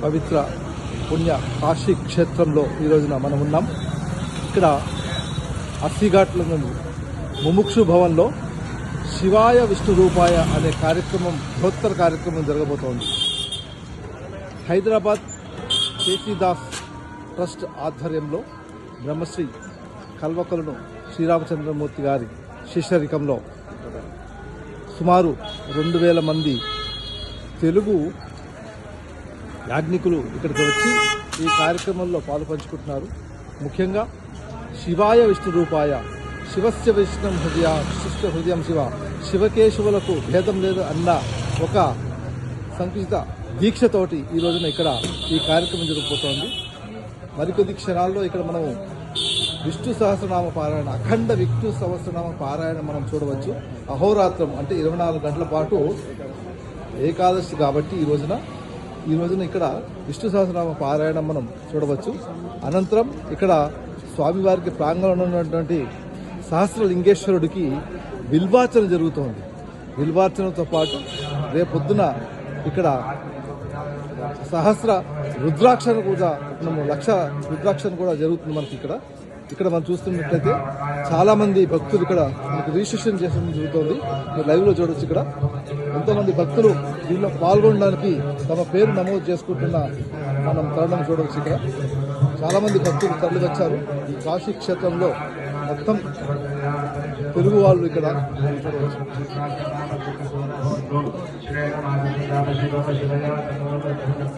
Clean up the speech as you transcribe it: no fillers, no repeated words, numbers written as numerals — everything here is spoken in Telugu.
పవిత్ర పుణ్య కాశీ క్షేత్రంలో ఈ రోజున మనం ఉన్నాం. ఇక్కడ అస్సిఘాట్ల నుండి ముముక్షు భవన్లో శివాయ విష్ణు రూపాయ అనే కార్యక్రమం, బృహత్తర కార్యక్రమం జరగబోతోంది. హైదరాబాద్ కేసీదాస్ ట్రస్ట్ ఆధ్వర్యంలో బ్రహ్మశ్రీ కల్వకులను శ్రీరామచంద్రమూర్తి గారి శిష్యరికంలో సుమారు 2000 మంది తెలుగు యాజ్ఞికులు ఇక్కడికి వచ్చి ఈ కార్యక్రమంలో పాలుపంచుకుంటున్నారు. ముఖ్యంగా శివాయ విష్ణు రూపాయ, శివస్య విష్ణు హృదయ, విశిష్ట హృదయం శివ, శివకేశవులకు భేదం లేదు అన్న ఒక సంకుచిత దీక్షతోటి ఈ రోజున ఇక్కడ ఈ కార్యక్రమం జరగబోతోంది. మరికొద్ది క్షణాల్లో ఇక్కడ మనము విష్ణు సహస్రనామ పారాయణ, అఖండ విష్ణు సహస్రనామ పారాయణ మనం చూడవచ్చు. అహోరాత్రం అంటే 24 గంటల పాటు ఏకాదశి కాబట్టి ఈ రోజున ఇక్కడ విష్ణు సహస్రనామ పారాయణం మనం చూడవచ్చు. అనంతరం ఇక్కడ స్వామివారికి ప్రాంగణంలో ఉన్నటువంటి సహస్రలింగేశ్వరుడికి బిల్వార్చన జరుగుతోంది. బిల్వార్చనతో పాటు రేపొద్దున ఇక్కడ సహస్ర రుద్రాక్షను కూడా, లక్ష రుద్రాక్షను కూడా జరుగుతుంది. మనకి ఇక్కడ మనం చూస్తున్నట్లయితే చాలా మంది భక్తులు ఇక్కడ మనకు రిజిస్ట్రేషన్ చేయడం జరుగుతుంది. మీరు లైవ్ లో చూడొచ్చు. ఇక్కడ ఎంతోమంది భక్తులు దీనిలో పాల్గొనడానికి తమ పేరు నమోదు చేసుకుంటున్న మనం తరుణం చూడవచ్చు. ఇక్కడ చాలా మంది భక్తులు తరలి వచ్చారు. ఈ కాశీ క్షేత్రంలో మొత్తం తెలుగు వాళ్ళు ఇక్కడ చూడవచ్చు.